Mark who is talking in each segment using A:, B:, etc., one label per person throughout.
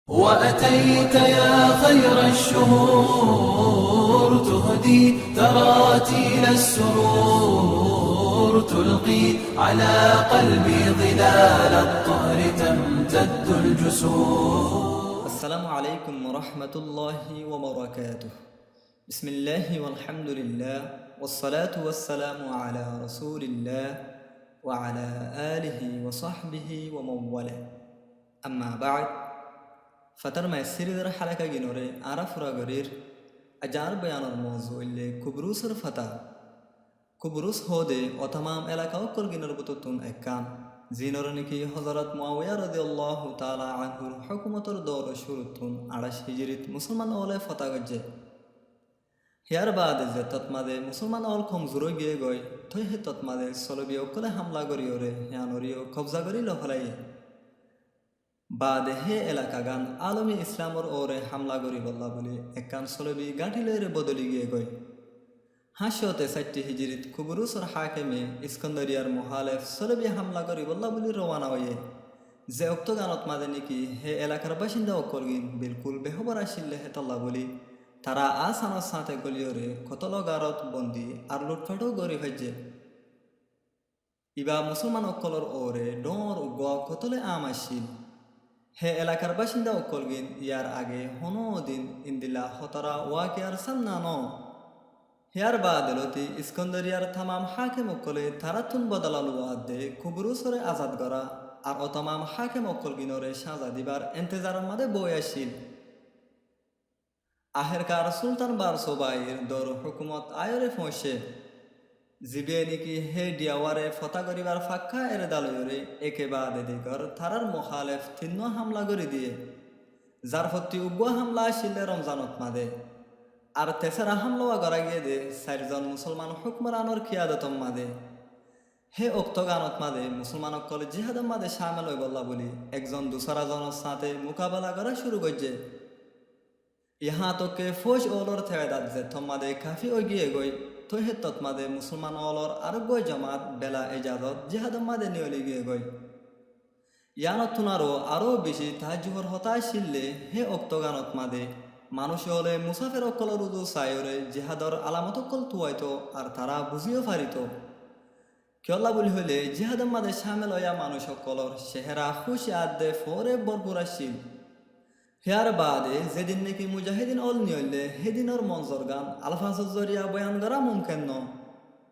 A: وأتيت يا خير الشهور تهدي تراتيل السرور تلقي على قلبي ظلال الطهر تمتد الجسور.
B: السلام عليكم ورحمة الله وبركاته. بسم الله والحمد لله والصلاة والسلام على رسول الله وعلى آله وصحبه ومن والاه. أما بعد فتر ما يسير حلقة جنوري عرف راغرير أجار بيان الموضوع اللي كبروس الفتا كبروس هودي وتمام علاقة وكل جنور بطوتون أكام জিনরনিকি হযরত মুয়াবিয়া রাদিয়াল্লাহু তাআলা আনহুর হুকুমতর দৌর শুরুতুন 28 হিজরিত মুসলমান ওলে ফতা গজে হিয়ার বাদ যে ততমাদে মুসলমান ওল কমজোর গিয়ে গই থই হে ততমাদে সলবি ওকলে হামলা করিওরে হিয়ানরিও কবজা করি লফলাই বাদে হে এলাকা গান আলমী ইসলামর ওরে হামলা করি বল্লা বলি একান সলবি গাঁঠিলেরে বদলি গিয়ে গই হাসতে 4 হিজরিত কুবরুসর হাকেমে ইস্কন্দরিয়ার মুহালেফ সলবি হামলা করি বল্লা বলি রওনা হয়ে যে উক্ত গানত মাদে নাকি হে এলাকার বাসিন্দা অকলগিন বিলকুল বেহবর আসিলে হেতল্লা বলি তারা আসানোর সাথে গলিয়রে কতল গারত বন্দি আর লুটফাটও গরি হয়েছে ইবা মুসলমান অকলর ওরে ডর উগা কতলে আম আসিল হে এলাকার বাসিন্দা অকলগিন ইয়ার আগে হনো দিন ইন্দিলা হতরা ওয়াকিয়ার সামনা ন হিয়ার বাদলতি ইস্কন্দরিয়ার তামাম হাকেম অকলে তারাতুন বদলালু আদে কুবরুসরে আজাদ করা আর ও তামাম হাকেম অকল গিনরে সাজা দিবার এন্তেজারের মাঝে বই আসিল আহেরকার সুলতান বার সোবাইর দর হুকুমত আয়রে ফসে জিবে নিকি হে ডিয়াওয়ারে ফতা করিবার ফাক্কা এর দালয়রে একে বাদে দিগর তারার মুখালেফ তিন্ন হামলা করে দিয়ে যার ফতি উগ্র হামলা আসিলে রমজানত মাদে আর তেসারা হামলা করা গিয়ে দে 4 জন মুসলমান হুকমরানোর কিয়াদতম মাদে হে উক্ত গানত মাদে মুসলমান অকল জিহাদম মাদে শামিল হই বল্লা বলি একজন দুসরা জনের সাথে মোকাবেলা করা শুরু করছে ইহা তোকে ফৌজ ওলর থেদাত যে থমাদে কাফি হই গিয়ে গই তো হে তৎমাদে মুসলমান ওলর আর গই জামাত বেলা ইজাজত জিহাদম মাদে নিয়লি গিয়ে গই ইয়ানত তুনারো আরো বেশি তাহাজ্জুহর হতা শিললে হে উক্ত গানত মাদে মানুষ হলে মুসাফের অকলর উদু সায়রে জিহাদর আলামত অকল তুয়াইতো আর তারা বুঝিও পারিত কিয়ল্লা বলি হইলে জিহাদর মাঝে সামিল হইয়া মানুষ অকলর চেহারা খুশি আদে ফরে ভরপুর আসিল হেয়ার বাদে যেদিন নাকি মুজাহিদিন অল নিয়লে সেদিনের মঞ্জর গান আলফাজর জরিয়া বয়ান করা মুমকিন ন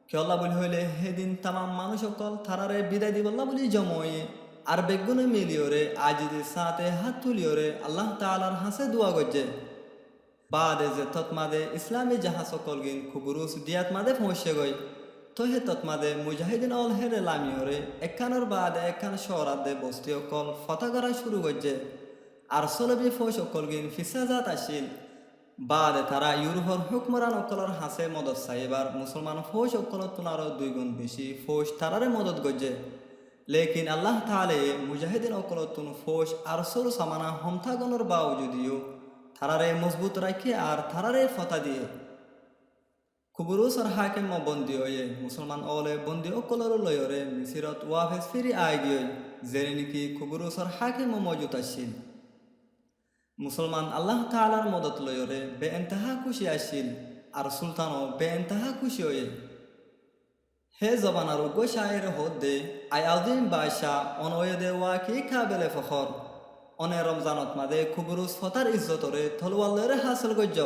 B: কিয়ল্লা বলি হইলে সেদিন তামাম মানুষ অকল তারারে বিদায় দিবল্লা বলি জময়ে আর বেগুনে মিলিওরে আজিদের সাথে হাত তুলিওরে আল্লাহ তাআলার হাসে দোয়া গজে বাদে যে তৎমাদে ইসলামী জাহা সকলগিন কুবরুস দিয়াত মাদে পৌঁছে গই তো হে তৎমাদে মুজাহিদিন অল হেরে লামিওরে একানোর বাদে একান শহরাদে বস্তি অকল ফতা করা শুরু করছে আর সলবি ফৌজ অকলগিন ফিসাজাত আসিল বাদে তারা ইউরোপর হুকমরান অকলর হাসে মদত চাইবার মুসলমান ফৌজ অকলত তুনারও 2 গুণ বেশি ফৌজ তারারে মদত গজে লেকিন আল্লাহ তাআলা মুজাহিদিন অকলতুন ফৌজ আর সরু সামানা হমথাগনের বাউ যদিও তারারে মজবুত রাখে আর তারারে ফতা দিয়ে কুবরুসর হাকিম বন্দি হয়ে মুসলমান ওলে বন্দি অকলর লয়রে মিসিরত ওয়াফেস ফিরি আয় গিয়ে জেনে নাকি কুবরুসর হাকিম মজুত আসিল মুসলমান আল্লাহ তাআলার মদত লয়রে বেএন্তাহা খুশি আসিল আর সুলতানও বেএন্তাহা খুশি হয়ে হে জবানার উগ্র শায়ের হদ্দে আয়াউদ্দিন বাদশাহ অনয়েদে ওয়াকি কাবেলে ফখর অনে রমজানত মাদে কুবরুস ফতার ইজ্জতরে থলওয়ালরে হাসিল গজ্জ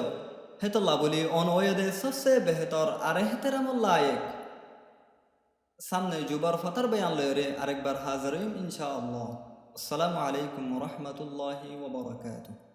B: হেতল্লা বলি অনয়েদে সবসে বেহতর আর এহতেরামুল লায়েক সামনে জুবার ফতার বয়ান লয়রে আরেকবার হাজির ইনশাআল্লাহ। আসসালামু আলাইকুম ওয়া রাহমাতুল্লাহি ওয়া বারাকাতুহু।